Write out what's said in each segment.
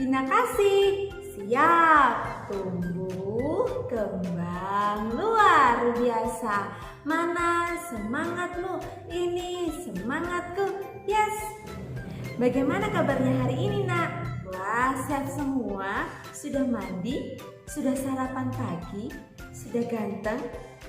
Bina kasih, siap. Tumbuh kembang luar biasa. Mana semangatmu? Ini semangatku. Yes. Bagaimana kabarnya hari ini, Nak? Wah, sehat semua. Sudah mandi? Sudah sarapan pagi? Sudah ganteng?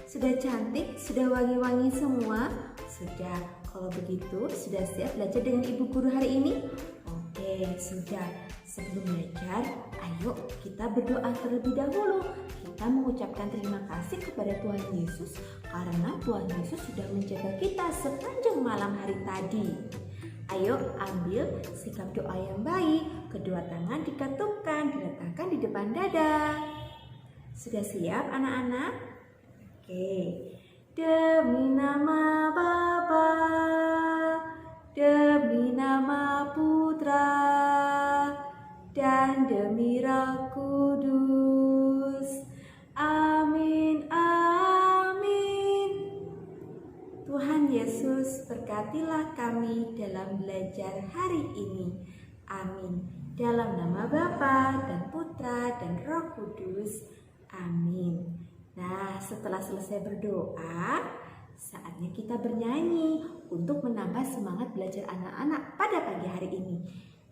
Sudah cantik? Sudah wangi-wangi semua? Sudah. Kalau begitu, sudah siap belajar dengan Ibu Guru hari ini? Oke, sudah. Sebelum belajar, ayo kita berdoa terlebih dahulu. Kita mengucapkan terima kasih kepada Tuhan Yesus karena Tuhan Yesus sudah menjaga kita sepanjang malam hari tadi. Ayo ambil sikap doa yang baik. Kedua tangan dikatupkan, diletakkan di depan dada. Sudah siap anak-anak? Oke. Demi nama Bapa, demi nama Putra, dan demi Roh Kudus. Amin, amin. Tuhan Yesus, berkatilah kami dalam belajar hari ini. Amin. Dalam nama Bapa dan Putra dan Roh Kudus. Amin. Nah, setelah selesai berdoa, saatnya kita bernyanyi untuk menambah semangat belajar anak-anak pada pagi hari ini.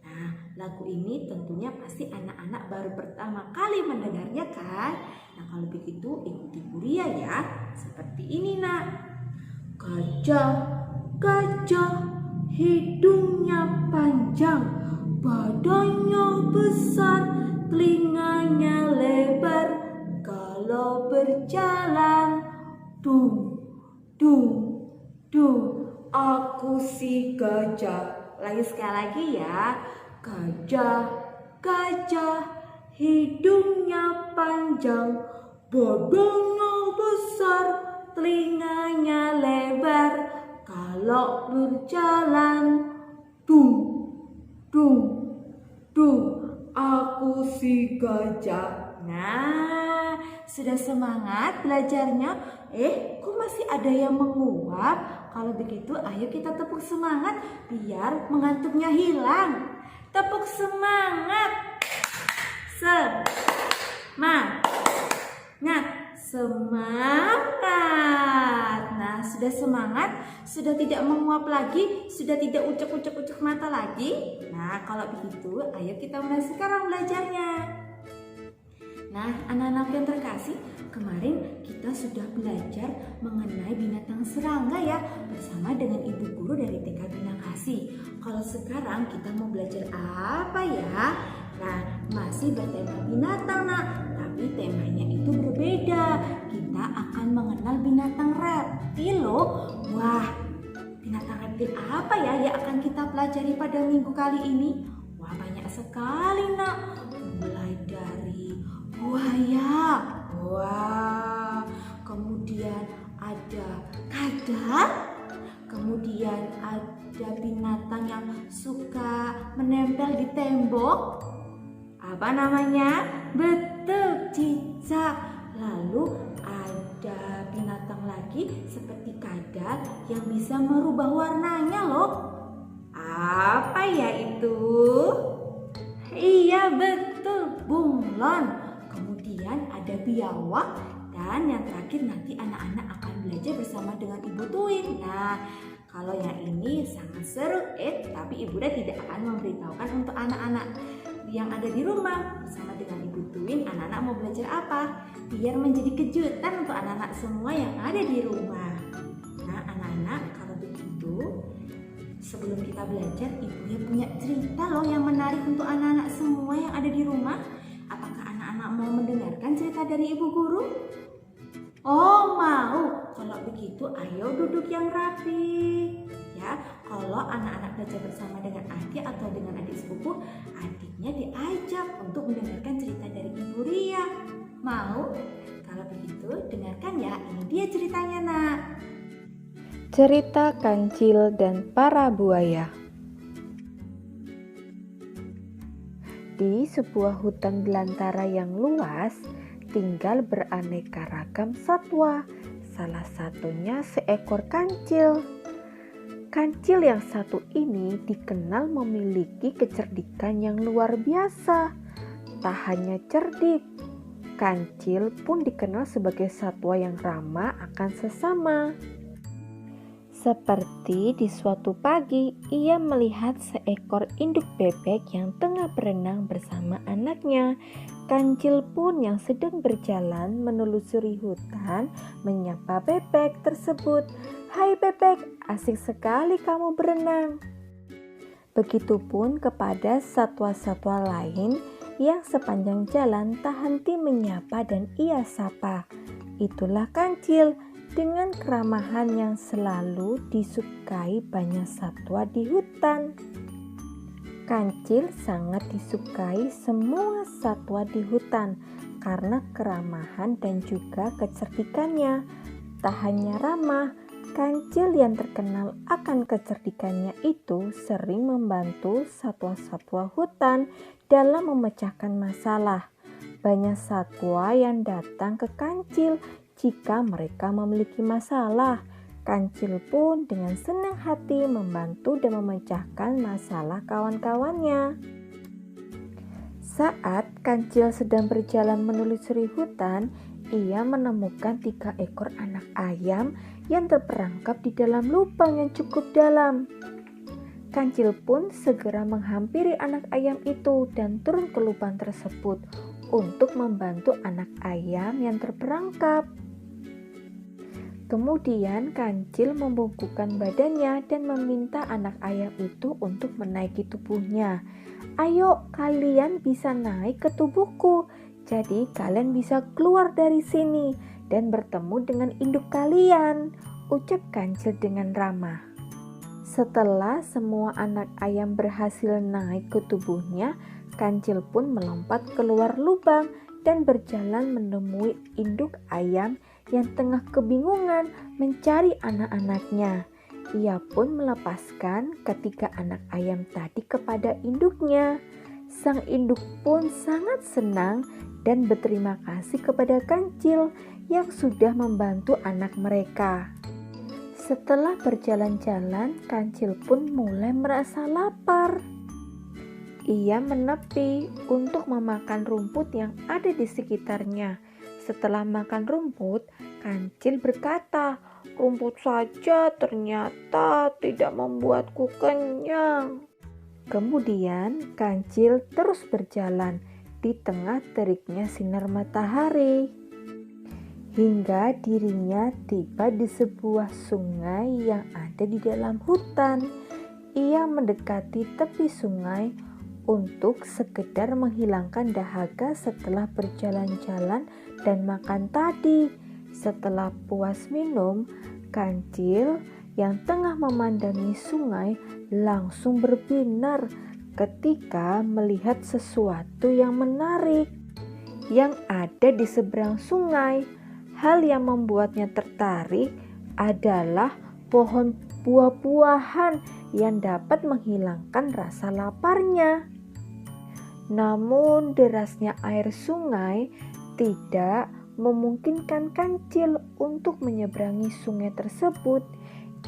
Nah, lagu ini tentunya pasti anak-anak baru pertama kali mendengarnya kan? Nah, kalau begitu ikuti Bu Ria ya. Seperti ini, Nak. Gajah, gajah, hidungnya panjang, badannya besar, telinganya lebar. Kalau berjalan, dung, dung, dung, aku si gajah. Lagi sekali lagi ya. Gajah, gajah, hidungnya panjang, badannya besar, telinganya lebar. Kalau berjalan, dung, dung, dung, aku si gajah. Nah, sudah semangat belajarnya? Kok masih ada yang menguap? Kalau begitu, ayo kita tepuk semangat biar mengantuknya hilang. Tepuk semangat. Semangat. Nah, sudah semangat, sudah tidak menguap lagi, sudah tidak ucek-ucek mata lagi. Nah, kalau begitu, ayo kita mulai sekarang belajarnya. Nah, anak-anak yang terkasih, kemarin kita sudah belajar mengenai binatang serangga ya, bersama dengan Ibu Guru dari TK Bina Kasih. Kalau sekarang kita mau belajar apa ya? Nah, masih bertema binatang, Nak, tapi temanya itu berbeda. Kita akan mengenal binatang reptil loh. Wah, binatang reptil apa ya yang akan kita pelajari pada minggu kali ini? Wah, banyak sekali, Nak. Mulai dari buaya, wah, kemudian ada kadal, kemudian ada binatang yang suka menempel di tembok. Apa namanya? Betul, cicak. Lalu ada binatang lagi seperti kadal yang bisa merubah warnanya loh. Apa ya itu? Iya, betul, bunglon. Kemudian ada biawak, dan yang terakhir nanti anak-anak akan belajar bersama dengan Ibu Tuin. Nah, kalau yang ini sangat seru, tapi Ibu Ria tidak akan memberitahukan untuk anak-anak yang ada di rumah. Bersama dengan Ibu Tuin, anak-anak mau belajar apa? Biar menjadi kejutan untuk anak-anak semua yang ada di rumah. Nah, anak-anak, kalau begitu, sebelum kita belajar, Ibu Ria punya cerita loh yang menarik untuk anak-anak semua yang ada di rumah. Apakah anak-anak mau mendengarkan cerita dari Ibu Guru? Oh, mau. Kalau begitu, ayo duduk yang rapi. Ya, kalau anak-anak belajar bersama dengan adik atau dengan adik sepupu, adiknya diajak untuk mendengarkan cerita dari Ibu Ria. Mau? Kalau begitu, dengarkan ya. Ini dia ceritanya, Nak. Cerita Kancil dan Para Buaya. Di sebuah hutan belantara yang luas, tinggal beraneka ragam satwa, salah satunya seekor kancil. Kancil yang satu ini dikenal memiliki kecerdikan yang luar biasa. Tak hanya cerdik, kancil pun dikenal sebagai satwa yang ramah akan sesama. Seperti di suatu pagi, ia melihat seekor induk bebek yang tengah berenang bersama anaknya. Kancil pun yang sedang berjalan menelusuri hutan menyapa bebek tersebut. "Hai bebek, asik sekali kamu berenang." Begitupun kepada satwa-satwa lain yang sepanjang jalan tak henti menyapa dan ia sapa. Itulah kancil, dengan keramahan yang selalu disukai banyak satwa di hutan. Kancil sangat disukai semua satwa di hutan karena keramahan dan juga kecerdikannya. Tak hanya ramah, kancil yang terkenal akan kecerdikannya itu sering membantu satwa-satwa hutan dalam memecahkan masalah. Banyak satwa yang datang ke kancil jika mereka memiliki masalah. Kancil pun dengan senang hati membantu dan memecahkan masalah kawan-kawannya. Saat kancil sedang berjalan menelusuri hutan, ia menemukan 3 ekor anak ayam yang terperangkap di dalam lubang yang cukup dalam. Kancil pun segera menghampiri anak ayam itu dan turun ke lubang tersebut untuk membantu anak ayam yang terperangkap. Kemudian kancil membungkukkan badannya dan meminta anak ayam itu untuk menaiki tubuhnya. "Ayo, kalian bisa naik ke tubuhku, jadi kalian bisa keluar dari sini dan bertemu dengan induk kalian," ucap kancil dengan ramah. Setelah semua anak ayam berhasil naik ke tubuhnya, kancil pun melompat keluar lubang dan berjalan menemui induk ayam yang tengah kebingungan mencari anak-anaknya. Ia pun melepaskan ketiga anak ayam tadi kepada induknya. Sang induk pun sangat senang dan berterima kasih kepada kancil yang sudah membantu anak mereka. Setelah berjalan-jalan, kancil pun mulai merasa lapar. Ia menepi untuk memakan rumput yang ada di sekitarnya. Setelah makan rumput, kancil berkata, "Rumput saja ternyata tidak membuatku kenyang." Kemudian kancil terus berjalan di tengah teriknya sinar matahari hingga dirinya tiba di sebuah sungai yang ada di dalam hutan. Ia mendekati tepi sungai untuk sekedar menghilangkan dahaga setelah berjalan-jalan dan makan tadi. Setelah puas minum, kancil yang tengah memandangi sungai langsung berbinar ketika melihat sesuatu yang menarik yang ada di seberang sungai. Hal yang membuatnya tertarik adalah pohon buah-buahan yang dapat menghilangkan rasa laparnya. Namun derasnya air sungai tidak memungkinkan kancil untuk menyeberangi sungai tersebut.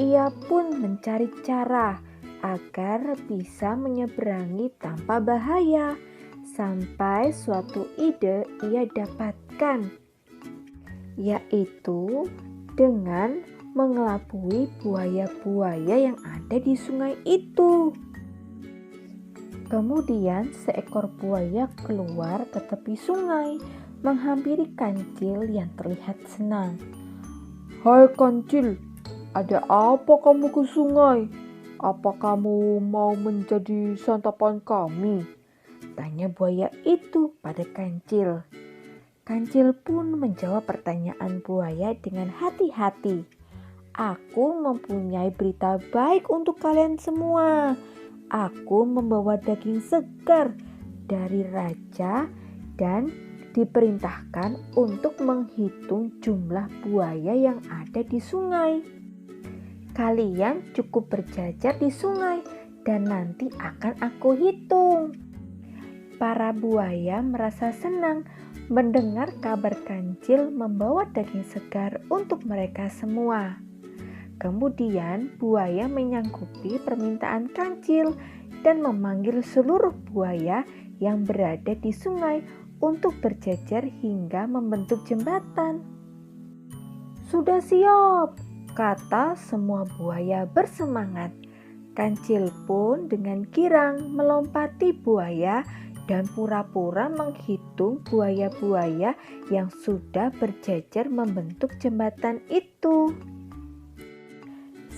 Ia pun mencari cara agar bisa menyeberangi tanpa bahaya. Sampai suatu ide ia dapatkan, yaitu dengan mengelabui buaya-buaya yang ada di sungai itu. Kemudian seekor buaya keluar ke tepi sungai, menghampiri kancil yang terlihat senang. "Hai kancil, ada apa kamu ke sungai? Apa kamu mau menjadi santapan kami?" tanya buaya itu pada kancil. Kancil pun menjawab pertanyaan buaya dengan hati-hati. "Aku mempunyai berita baik untuk kalian semua. Aku membawa daging segar dari raja dan diperintahkan untuk menghitung jumlah buaya yang ada di sungai. Kalian cukup berjajar di sungai dan nanti akan aku hitung." Para buaya merasa senang mendengar kabar kancil membawa daging segar untuk mereka semua. Kemudian buaya menyanggupi permintaan kancil dan memanggil seluruh buaya yang berada di sungai untuk berjejer hingga membentuk jembatan. "Sudah siap," kata semua buaya bersemangat. Kancil pun dengan girang melompati buaya dan pura-pura menghitung buaya-buaya yang sudah berjejer membentuk jembatan itu.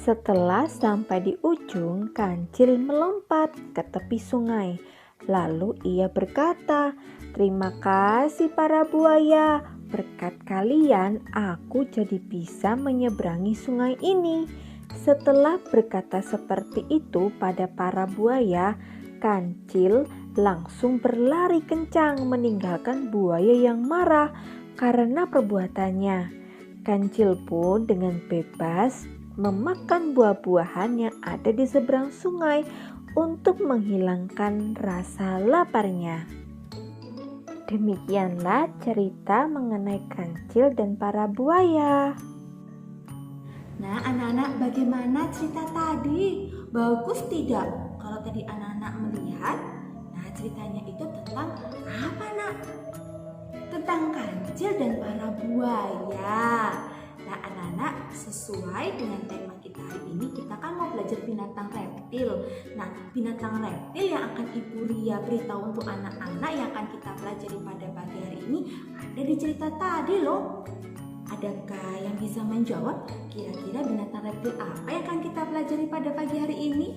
Setelah sampai di ujung, kancil melompat ke tepi sungai. Lalu ia berkata, "Terima kasih para buaya, berkat kalian aku jadi bisa menyeberangi sungai ini." Setelah berkata seperti itu pada para buaya, kancil langsung berlari kencang meninggalkan buaya yang marah karena perbuatannya. Kancil pun dengan bebas memakan buah-buahan yang ada di seberang sungai untuk menghilangkan rasa laparnya. Demikianlah cerita mengenai kancil dan para buaya. Nah, anak-anak, bagaimana cerita tadi? Bagus tidak? Kalau tadi anak-anak melihat, nah ceritanya itu tentang apa, Nak? Tentang kancil dan para buaya. Nah, anak-anak, sesuai dengan tema kita hari ini, kita kan mau belajar binatang reptil. Nah, binatang reptil yang akan Ibu Ria beritahu untuk anak-anak yang akan kita pelajari pada pagi hari ini ada di cerita tadi loh. Adakah yang bisa menjawab kira-kira binatang reptil apa yang akan kita pelajari pada pagi hari ini?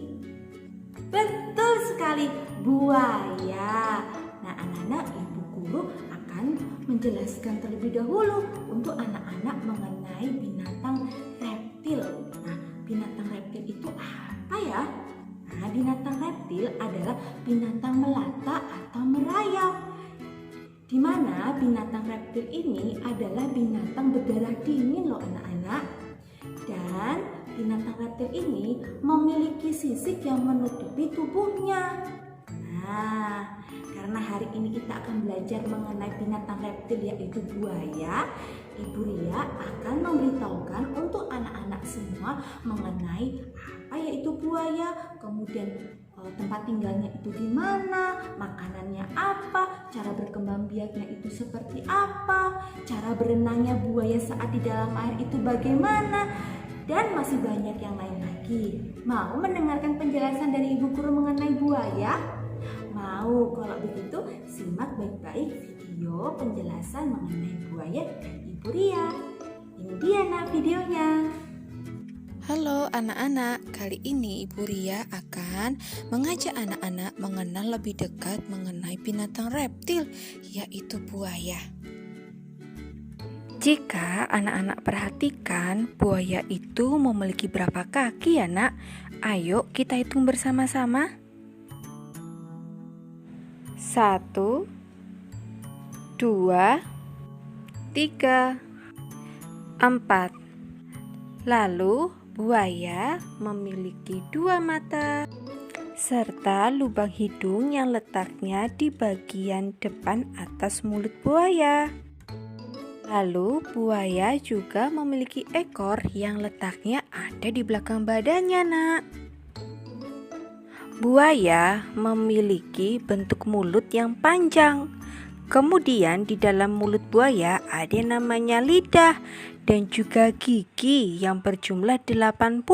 Betul sekali, buaya. Nah, anak-anak, Ibu Guru akan menjelaskan terlebih dahulu untuk anak-anak mengenai binatang reptil. Nah, binatang reptil itu apa ya? Nah, binatang reptil adalah binatang melata atau merayap, di mana binatang reptil ini adalah binatang berdarah dingin loh anak-anak. Dan binatang reptil ini memiliki sisik yang menutupi tubuhnya. Nah, karena hari ini kita akan belajar mengenai binatang reptil yaitu buaya, Ibu Ria akan memberitahukan untuk anak-anak semua mengenai apa yaitu buaya, kemudian tempat tinggalnya itu di mana, makanannya apa, cara berkembang biaknya itu seperti apa, cara berenangnya buaya saat di dalam air itu bagaimana, dan masih banyak yang lain lagi. Mau mendengarkan penjelasan dari Ibu Guru mengenai buaya? Mau? Kalau begitu simak baik-baik video penjelasan mengenai buaya dan Ibu Ria. Ini dia videonya. Halo anak-anak, kali ini Ibu Ria akan mengajak anak-anak mengenal lebih dekat mengenai binatang reptil, yaitu buaya. Jika anak-anak perhatikan, buaya itu memiliki berapa kaki ya nak? Ayo kita hitung bersama-sama. 1, 2, 3, 4. Lalu buaya memiliki 2 mata serta lubang hidung yang letaknya di bagian depan atas mulut buaya. Lalu buaya juga memiliki ekor yang letaknya ada di belakang badannya, nak. Buaya memiliki bentuk mulut yang panjang. Kemudian di dalam mulut buaya ada yang namanya lidah dan juga gigi yang berjumlah 80.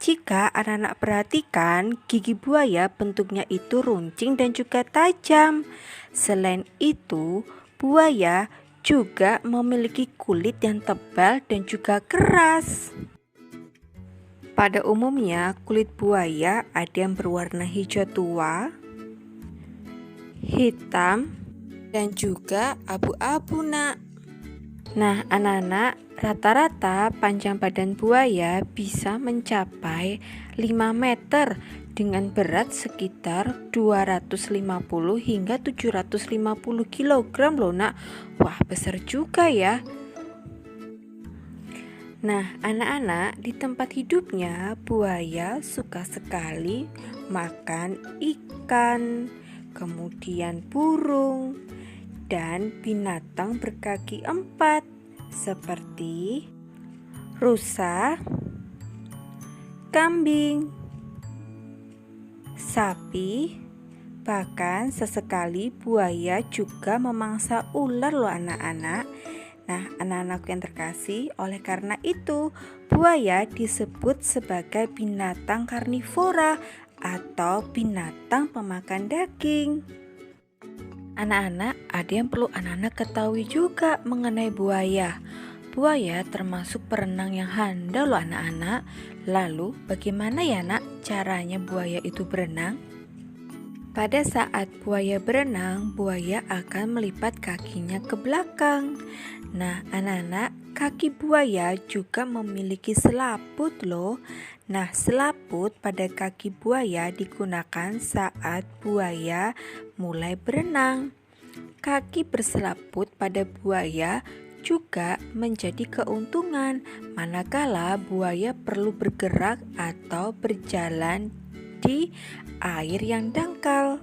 Jika anak-anak perhatikan, gigi buaya bentuknya itu runcing dan juga tajam. Selain itu, buaya juga memiliki kulit yang tebal dan juga keras. Pada umumnya, kulit buaya ada yang berwarna hijau tua, hitam, dan juga abu-abu, nak. Nah, anak-anak, rata-rata panjang badan buaya bisa mencapai 5 meter dengan berat sekitar 250 hingga 750 kg loh, nak. Wah, besar juga ya. Nah, anak-anak, di tempat hidupnya buaya suka sekali makan ikan, kemudian burung, dan binatang berkaki 4 seperti rusa, kambing, sapi, bahkan sesekali buaya juga memangsa ular loh anak-anak. Nah, anak-anakku yang terkasih, oleh karena itu buaya disebut sebagai binatang karnivora atau binatang pemakan daging. Anak-anak, ada yang perlu anak-anak ketahui juga mengenai buaya. Buaya termasuk perenang yang handal loh anak-anak. Lalu bagaimana ya nak caranya buaya itu berenang? Pada saat buaya berenang, buaya akan melipat kakinya ke belakang. Nah, anak-anak, kaki buaya juga memiliki selaput loh. Nah, selaput pada kaki buaya digunakan saat buaya mulai berenang. Kaki berselaput pada buaya juga menjadi keuntungan manakala buaya perlu bergerak atau berjalan di air yang dangkal.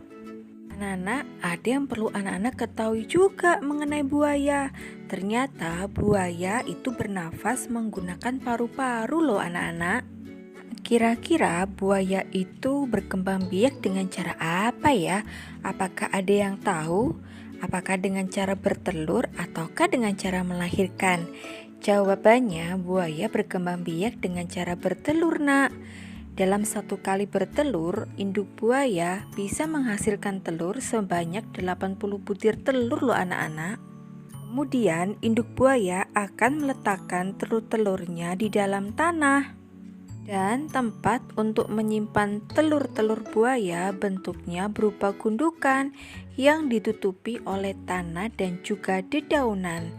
Anak-anak, ada yang perlu anak-anak ketahui juga mengenai buaya. Ternyata buaya itu bernafas menggunakan paru-paru loh anak-anak. Kira-kira buaya itu berkembang biak dengan cara apa ya? Apakah ada yang tahu? Apakah dengan cara bertelur ataukah dengan cara melahirkan? Jawabannya, buaya berkembang biak dengan cara bertelur nak. Dalam satu kali bertelur, induk buaya bisa menghasilkan telur sebanyak 80 butir telur loh anak-anak. Kemudian induk buaya akan meletakkan telur-telurnya di dalam tanah. Dan tempat untuk menyimpan telur-telur buaya bentuknya berupa gundukan yang ditutupi oleh tanah dan juga dedaunan.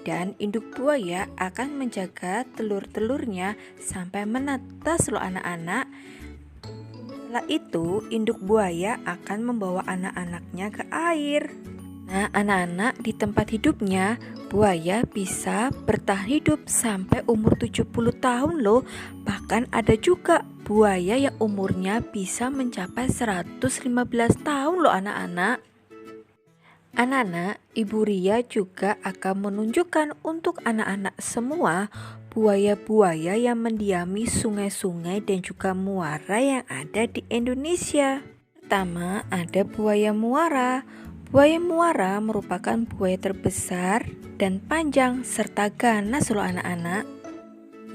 Dan induk buaya akan menjaga telur-telurnya sampai menetas loh anak-anak. Setelah itu induk buaya akan membawa anak-anaknya ke air. Nah anak-anak, di tempat hidupnya buaya bisa bertahan hidup sampai umur 70 tahun loh. Bahkan ada juga buaya yang umurnya bisa mencapai 115 tahun loh anak-anak. Anak-anak, Ibu Ria juga akan menunjukkan untuk anak-anak semua buaya-buaya yang mendiami sungai-sungai dan juga muara yang ada di Indonesia. Pertama, ada buaya muara. Buaya muara merupakan buaya terbesar dan panjang serta ganas loh anak-anak.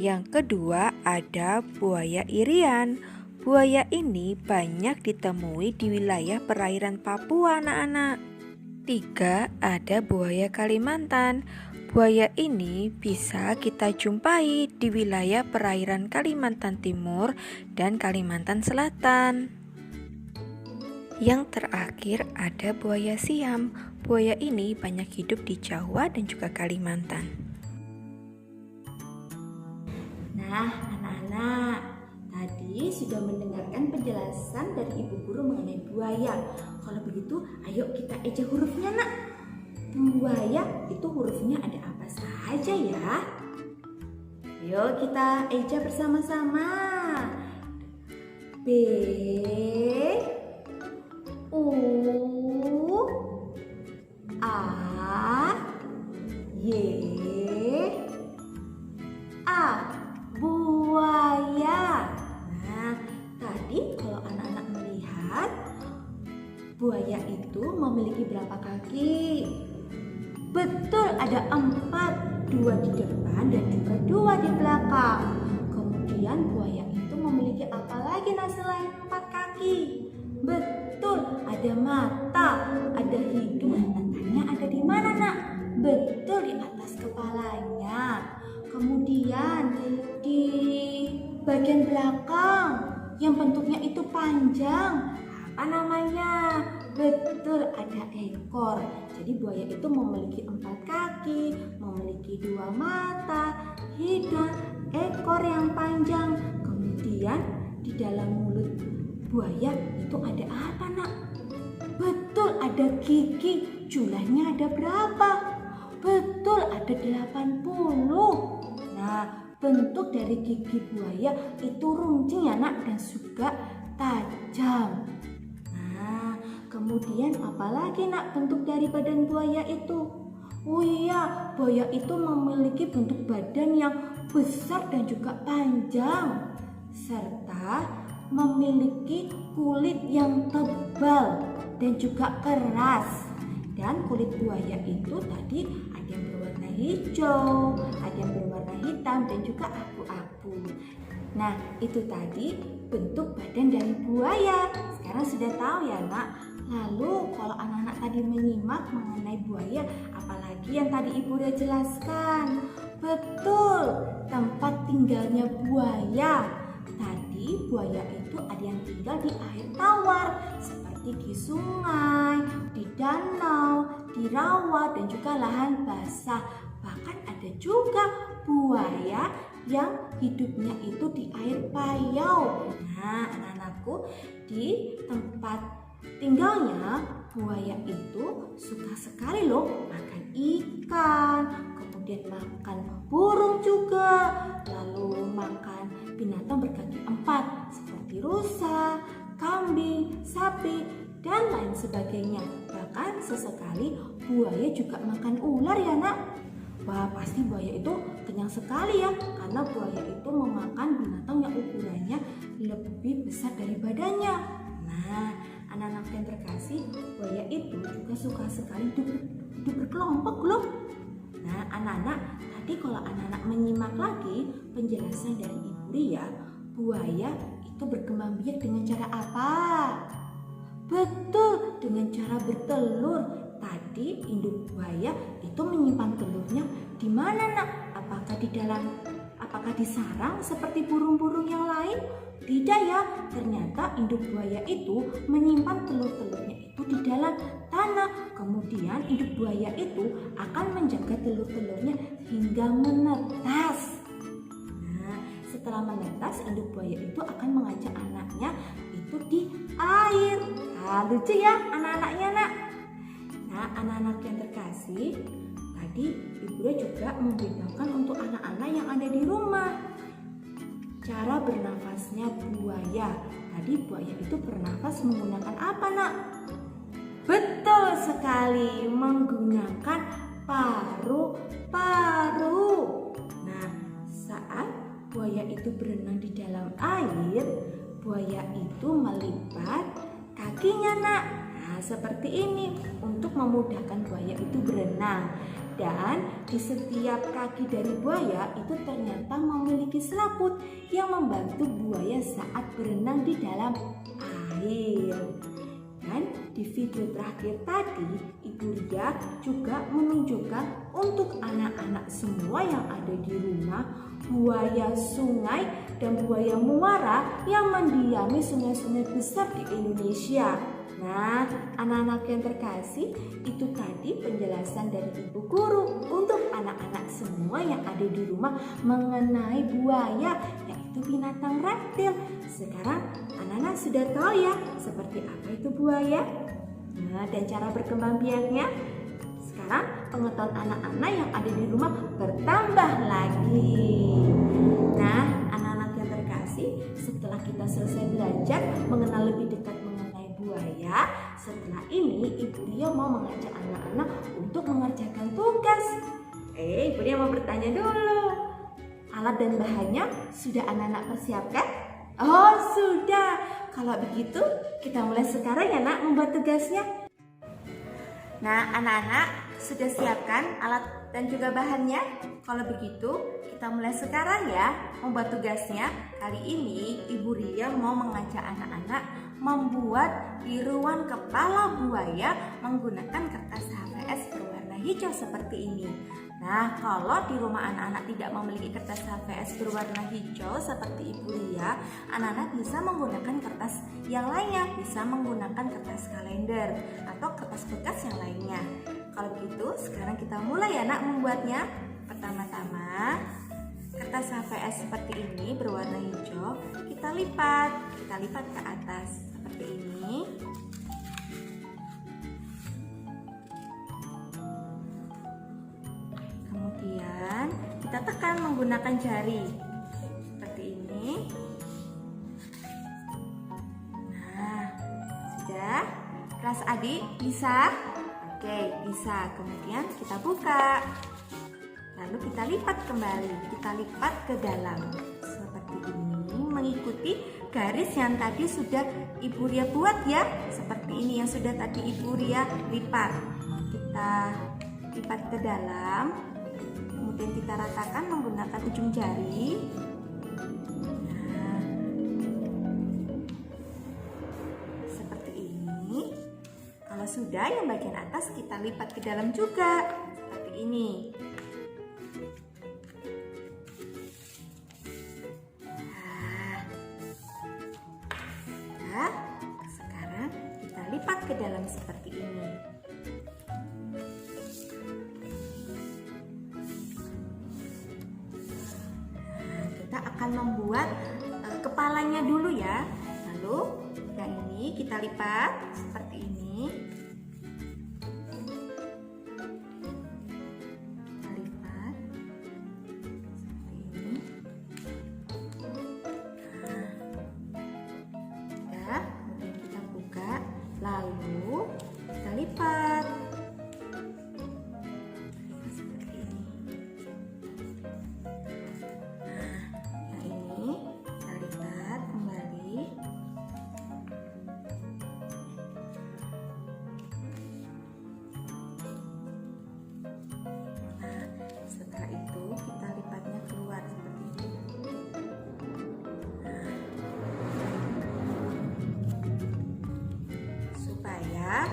Yang kedua, ada buaya irian. Buaya ini banyak ditemui di wilayah perairan Papua anak-anak. Tiga, ada buaya Kalimantan. Buaya ini bisa kita jumpai di wilayah perairan Kalimantan Timur dan Kalimantan Selatan. Yang terakhir ada buaya siam. Buaya ini banyak hidup di Jawa dan juga Kalimantan. Nah, anak-anak, tadi sudah mendengarkan penjelasan dari Ibu Guru mengenai buaya. Kalau begitu, ayo kita eja hurufnya nak. Buaya itu hurufnya ada apa saja ya? Ayo kita eja bersama-sama. B, U, A, Y, A. Buaya. Nah, tadi kalau anak-anak melihat buaya itu memiliki berapa kaki? Betul, ada 4, 2 di depan dan juga 2 di belakang. Kemudian buaya itu memiliki apa lagi nah selain 4 kaki? Betul, ada mata, ada hidung, matanya ada di mana nak? Betul, di atas kepalanya. Kemudian di bagian belakang yang bentuknya itu panjang, apa namanya? Betul, ada ekor. Jadi buaya itu memiliki 4 kaki, memiliki 2 mata, hidung, ekor yang panjang. Kemudian di dalam mulut buaya itu ada apa nak? Betul, ada gigi. Jumlahnya ada berapa? Betul, ada 80. Nah, bentuk dari gigi buaya itu runcing ya nak dan juga tajam. Nah, kemudian apalagi nak bentuk dari badan buaya itu? Oh iya, buaya itu memiliki bentuk badan yang besar dan juga panjang. serta memiliki kulit yang tebal dan juga keras. Dan kulit buaya itu tadi ada yang berwarna hijau, ada yang berwarna hitam dan juga abu-abu. Nah, itu tadi bentuk badan dari buaya. Sekarang sudah tahu ya, Nak? Lalu kalau anak-anak tadi menyimak mengenai buaya, apalagi yang tadi Ibu udah jelaskan. Betul, tempat tinggalnya buaya. Tadi buaya itu ada yang tinggal di air tawar, seperti di sungai, di danau, di rawa, dan juga lahan basah. Bahkan ada juga buaya yang hidupnya itu di air payau. Nah, anak-anakku, di tempat tinggalnya buaya itu suka sekali loh makan ikan, kemudian makan burung juga, lalu makan binatang berkaki 4 seperti rusa, kambing, sapi, dan lain sebagainya. Bahkan sesekali buaya juga makan ular ya, Nak. Wah, pasti buaya itu kenyang sekali ya, karena buaya itu memakan binatang yang ukurannya lebih besar dari badannya. Nah, anak-anak yang terkasih, buaya itu juga suka sekali hidup berkelompok loh. Nah, anak-anak, tadi kalau anak-anak menyimak lagi penjelasan dari Ibu Ria, buaya itu berkembang biak dengan cara apa? Betul, dengan cara bertelur. Tadi induk buaya itu menyimpan telurnya di mana, Nak? Apakah di sarang seperti burung-burung yang lain? Tidak ya, ternyata induk buaya itu menyimpan telur-telurnya itu di dalam tanah. Kemudian induk buaya itu akan menjaga telur-telurnya hingga menetas. Nah, setelah menetas, induk buaya itu akan mengajak anaknya itu di air. Nah, lucu ya anak-anaknya, Nak. Nah, anak-anak yang terkasih, tadi Ibu juga memberitahukan untuk anak-anak yang ada di rumah cara bernafasnya buaya. Tadi buaya itu bernafas menggunakan apa, Nak? Betul sekali, menggunakan paru-paru. Nah, saat buaya itu berenang di dalam air, buaya itu melipat kakinya, Nak. Nah, seperti ini untuk memudahkan buaya itu berenang. Dan di setiap kaki dari buaya itu ternyata memiliki selaput yang membantu buaya saat berenang di dalam air. Dan di video terakhir tadi, Ibu Ria juga menunjukkan untuk anak-anak semua yang ada di rumah, buaya sungai dan buaya muara yang mendiami sungai-sungai besar di Indonesia. Nah, anak-anak yang terkasih, itu tadi penjelasan dari Ibu Guru untuk anak-anak semua yang ada di rumah mengenai buaya, yaitu binatang reptil. Sekarang anak-anak sudah tahu ya seperti apa itu buaya, nah, dan cara berkembang biaknya. Sekarang pengetahuan anak-anak yang ada di rumah bertambah lagi. Nah, anak-anak yang terkasih, setelah kita selesai belajar mengenal lebih dekat mengenai buaya, setelah ini Ibu Ria mau mengajak anak-anak untuk mengerjakan tugas. Ibu Ria mau bertanya dulu. Alat dan bahannya sudah anak-anak persiapkan? Oh, sudah. Kalau begitu, kita mulai sekarang ya, Nak, membuat tugasnya. Nah, anak-anak sudah siapkan alat dan juga bahannya? Kalau begitu, kita mulai sekarang ya membuat tugasnya. Kali ini Ibu Ria mau mengajak anak-anak membuat tiruan kepala buaya menggunakan kertas HVS berwarna hijau seperti ini. Nah, kalau di rumah anak-anak tidak memiliki kertas HVS berwarna hijau seperti Ibu Ria, anak-anak bisa menggunakan kertas yang lainnya, bisa menggunakan kertas kalender atau kertas bekas yang lainnya. Kalau begitu, sekarang kita mulai ya, Nak, membuatnya. Pertama-tama, kertas HVS seperti ini berwarna hijau, kita lipat ke atas seperti ini. Kemudian kita tekan menggunakan jari seperti ini. Nah, sudah? Kelas adik bisa? Oke, bisa. Kemudian kita buka. Lalu kita lipat kembali, kita lipat ke dalam seperti ini mengikuti garis yang tadi sudah Ibu Ria buat ya. Seperti ini yang sudah tadi Ibu Ria lipat. Kita lipat ke dalam, kemudian kita ratakan menggunakan ujung jari. Nah, seperti ini. Kalau sudah, yang bagian atas kita lipat ke dalam juga, seperti ini. Nah, sekarang kita lipat ke dalam seperti ini. Kita akan membuat kepalanya dulu ya. Lalu yang ini kita lipat seperti ini. Kita lipat seperti ini. Nah, kemudian kita buka, lalu kita lipat. Seperti ini. Setelah itu kita lipatnya keluar seperti ini. Supaya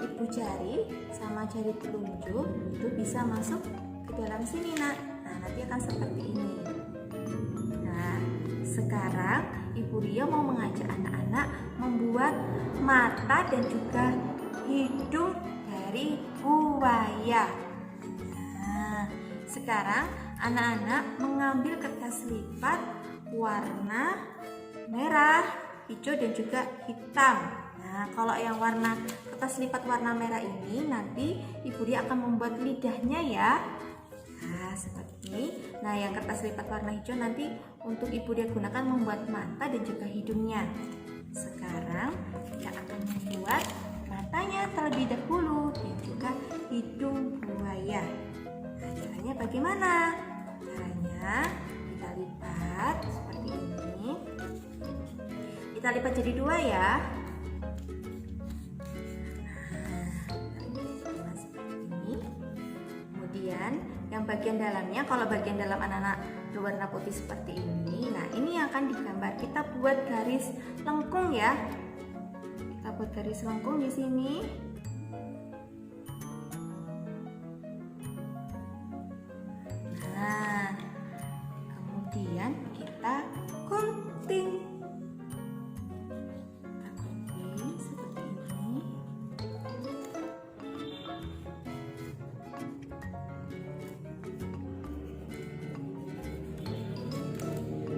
ibu jari sama jari telunjuk itu bisa masuk ke dalam sini nak. Nah, nanti akan seperti ini. Nah, sekarang Ibu Ria mau mengajak anak-anak membuat mata dan juga hidung dari buaya. Sekarang anak-anak mengambil kertas lipat warna merah, hijau dan juga hitam. Nah, kalau yang warna kertas lipat warna merah ini nanti Ibu Ria akan membuat lidahnya ya. Nah, seperti ini. Nah, yang kertas lipat warna hijau nanti untuk Ibu Ria gunakan membuat mata dan juga hidungnya. Sekarang kita akan membuat matanya terlebih dahulu dan juga hidung buaya. Nah, caranya bagaimana? Caranya kita lipat seperti ini. Kita lipat jadi dua ya. Nah, seperti ini. Kemudian yang bagian dalamnya, kalau bagian dalam anak-anak berwarna putih seperti ini. Nah, ini yang akan digambar. Kita buat garis lengkung ya. Kita buat garis lengkung di sini. Nah, kemudian kita gunting. Kita gunting seperti ini.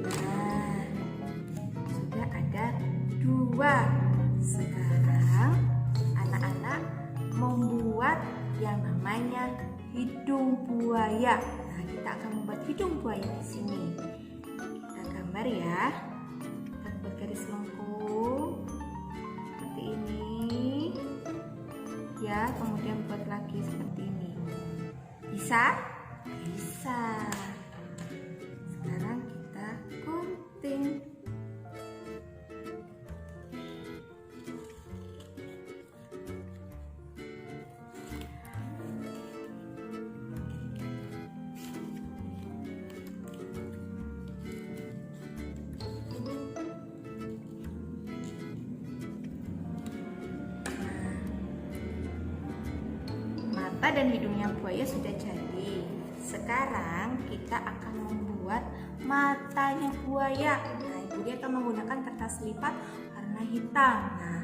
Nah, sudah ada dua. Sekarang anak-anak membuat yang namanya hidung buaya. Kita akan membuat hidung buaya di sini. Kita gambar ya. Kita buat garis lengkung seperti ini. Ya, kemudian buat lagi seperti ini. Bisa? Bisa. Sekarang kita gunting. Dan hidungnya buaya sudah jadi. Sekarang kita akan membuat matanya buaya. Nah, Ibu Ria akan menggunakan kertas lipat warna hitam. Nah,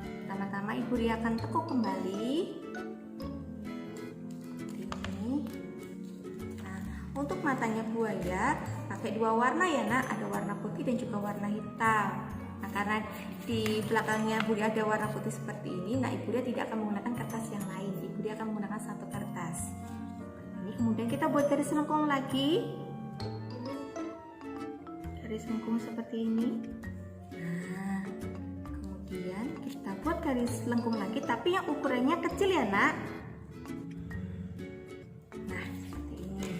pertama-tama Ibu Ria akan tekuk kembali. Ini. Nah, untuk matanya buaya pakai dua warna ya nak. Ada warna putih dan juga warna hitam. Nah, karena di belakangnya Ibu Ria ada warna putih seperti ini, nah Ibu Ria tidak akan menggunakan kertas yang lain. Ibu Ria akan menggunakan satu kertas. Ini kemudian kita buat garis lengkung lagi. Garis lengkung seperti ini. Nah, kemudian kita buat garis lengkung lagi, tapi yang ukurannya kecil ya nak. Nah, seperti ini.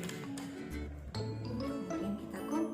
Kemudian kita gunting.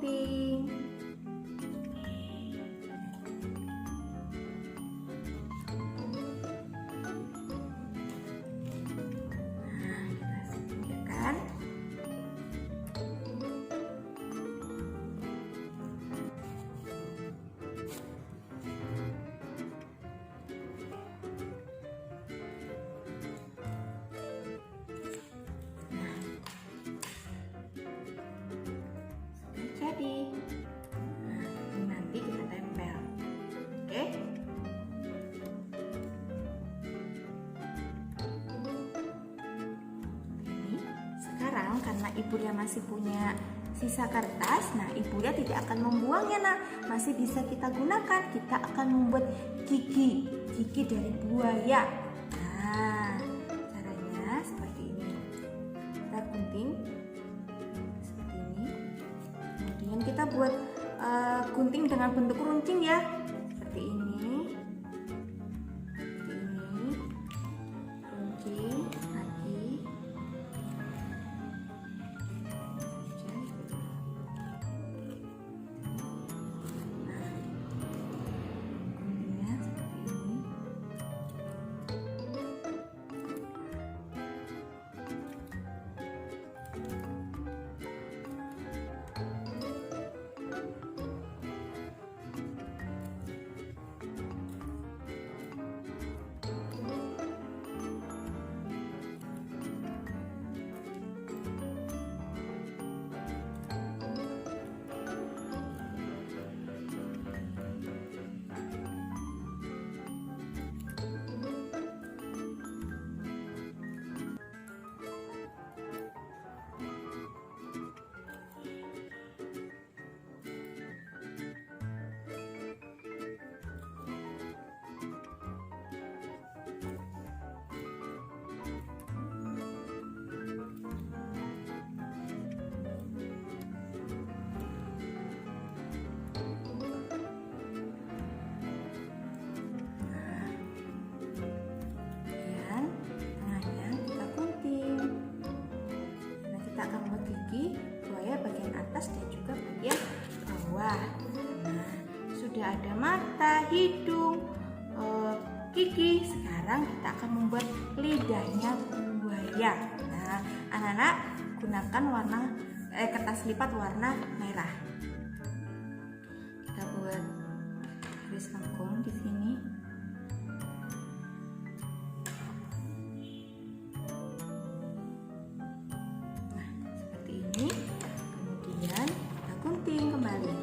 sekarang karena Ibu Lia masih punya sisa kertas, nah Ibu Lia tidak akan membuangnya, nah masih bisa kita gunakan. Kita akan membuat gigi dari buaya. Nah, caranya seperti ini. Kita gunting seperti ini. Kemudian kita buat gunting dengan bentuk runcing ya, seperti ini. Runcing lagi. Dan juga bagian bawah. Nah, sudah ada mata, hidung, gigi. Sekarang kita akan membuat lidahnya buaya. Nah, anak-anak gunakan kertas lipat warna merah. Kita buat garis lengkung di sini. Nah, seperti ini. Kemudian kita gunting kembali.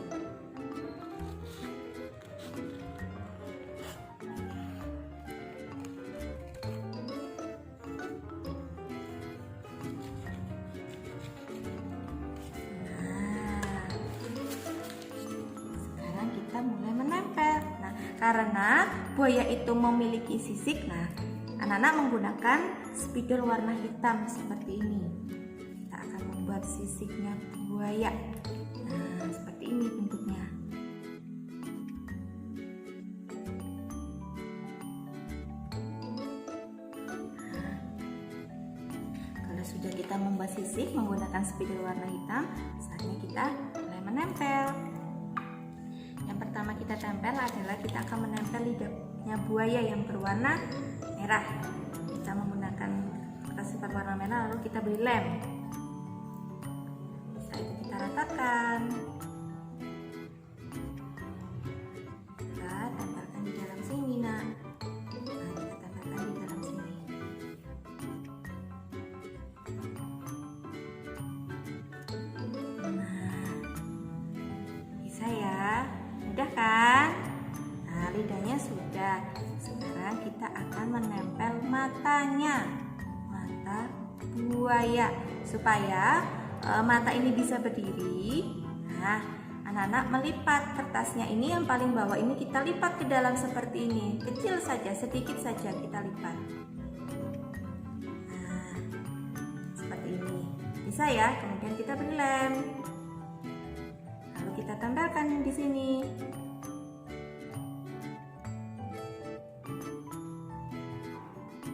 Sekarang kita mulai menempel. Nah, karena buaya itu memiliki sisik, nah anak-anak menggunakan spidol warna hitam seperti ini. Kita akan membuat sisiknya buaya. Nah, seperti ini bentuknya. Nah, kalau sudah kita membuat sisik menggunakan spidol warna hitam, saatnya kita mulai menempel. Yang pertama kita tempel adalah kita akan menempel lidahnya buaya yang berwarna merah. Kita menggunakan kertas lipat warna merah, lalu kita beri lem. Ratakan. Kita tempelkan di dalam sini, nak. Nah, kita tempelkan di dalam sini. Nah, bisa ya, mudah kan? Nah, lidahnya sudah. Sekarang kita akan menempel matanya, mata buaya, supaya mata ini bisa berdiri. Nah, anak-anak melipat kertasnya ini yang paling bawah ini kita lipat ke dalam seperti ini. Kecil saja, sedikit saja kita lipat. Nah, seperti ini. Bisa ya? Kemudian kita beri lem. Lalu kita tempelkan di sini.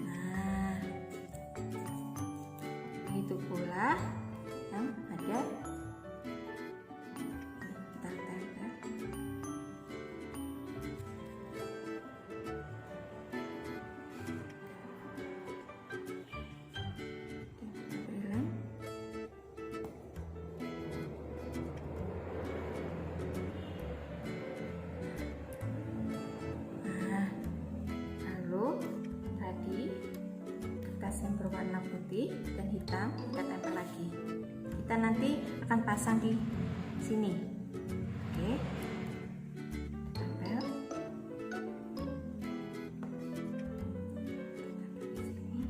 Nah, begitu pula yang ada. Kita tempel. Nah, lalu tadi kertas yang berwarna putih dan hitam kita tempel lagi. Kita nanti akan pasang di sini. Oke. Tempel. Di sini.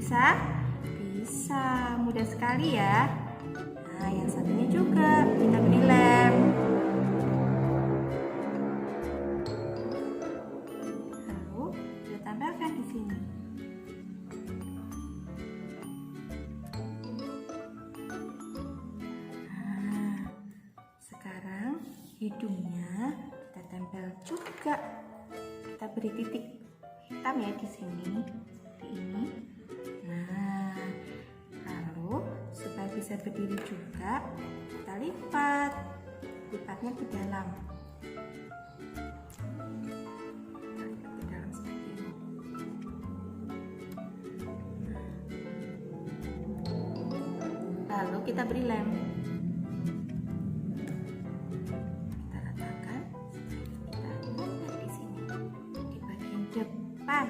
Bisa? Bisa, mudah sekali ya. Nah, yang satunya juga kita beri lem. Lalu kita tambahkan di sini. Nah, sekarang hidungnya kita tempel juga. Kita beri titik hitam ya di sini, seperti ini. Nah, lalu supaya bisa berdiri juga, kita lipat. Lipatnya ke dalam. Kita lipat ke dalam seperti ini. Lalu kita beri lem. Kita letakkan, kita tempel di sini di bagian depan.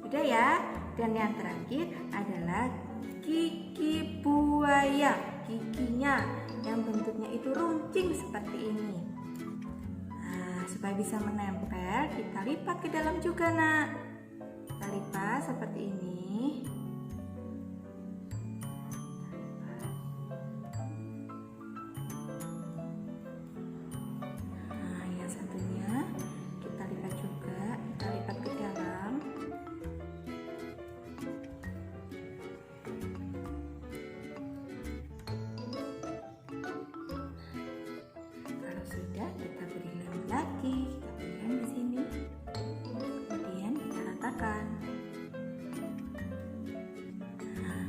Udah ya. Dan yang terakhir adalah gigi buaya. Giginya yang bentuknya itu runcing seperti ini. Nah, supaya bisa menempel, kita lipat ke dalam juga, Nak. Kita lipat seperti ini. Nah, yang satunya kita lipat juga, kita lipat ke dalam. Kalau sudah, kita beri lem lagi, kita beri lem di sini. Kemudian kita ratakan. Nah,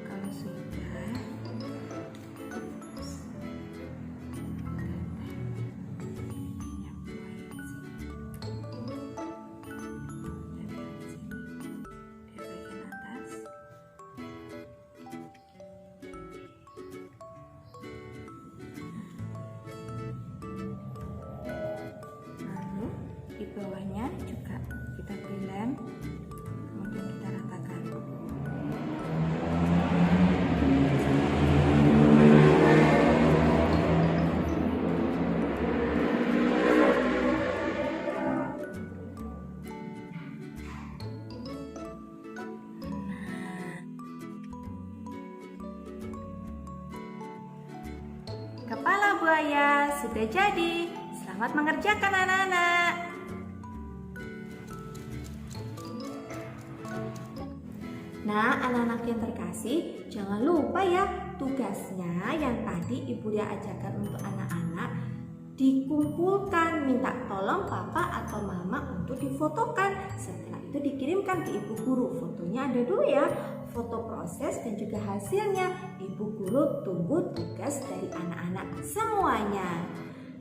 kalau sudah, di bawahnya juga kita beri lem, kemudian kita ratakan. Kepala buaya sudah jadi. Selamat mengerjakan anak-anak. Nah, anak-anak yang terkasih, jangan lupa ya tugasnya yang tadi Ibu Lia ajarkan untuk anak-anak dikumpulkan, minta tolong papa atau mama untuk difotokan. Setelah itu dikirimkan ke ibu guru. Fotonya ada 2 ya, foto proses dan juga hasilnya. Ibu guru tunggu tugas dari anak-anak semuanya.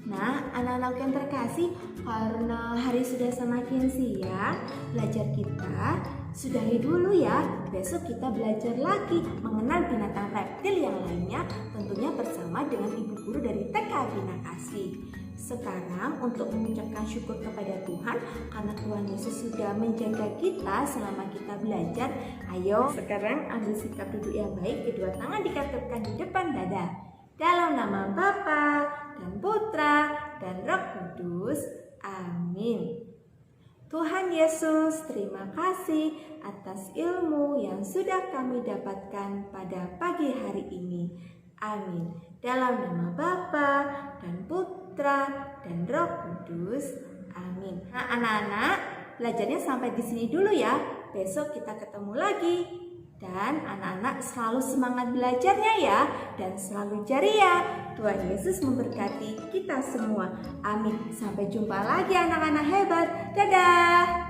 Nah, anak-anak yang terkasih, karena hari sudah semakin siang, belajar kita sudahi dulu ya. Besok kita belajar lagi mengenal binatang reptil yang lainnya, tentunya bersama dengan ibu guru dari TK Bina Kasih. Sekarang untuk mengucapkan syukur kepada Tuhan karena Tuhan Yesus sudah menjaga kita selama kita belajar. Ayo sekarang ambil sikap duduk yang baik, kedua tangan dikatupkan di depan dada. Dalam nama Bapa dan Putra dan Roh Kudus. Amin. Tuhan Yesus, terima kasih atas ilmu yang sudah kami dapatkan pada pagi hari ini. Amin. Dalam nama Bapa dan Putra dan Roh Kudus. Amin. Nah, anak-anak, belajarnya sampai di sini dulu ya. Besok kita ketemu lagi. Dan anak-anak selalu semangat belajarnya ya, dan selalu ceria. Tuhan Yesus memberkati kita semua. Amin. Sampai jumpa lagi anak-anak hebat. Dadah.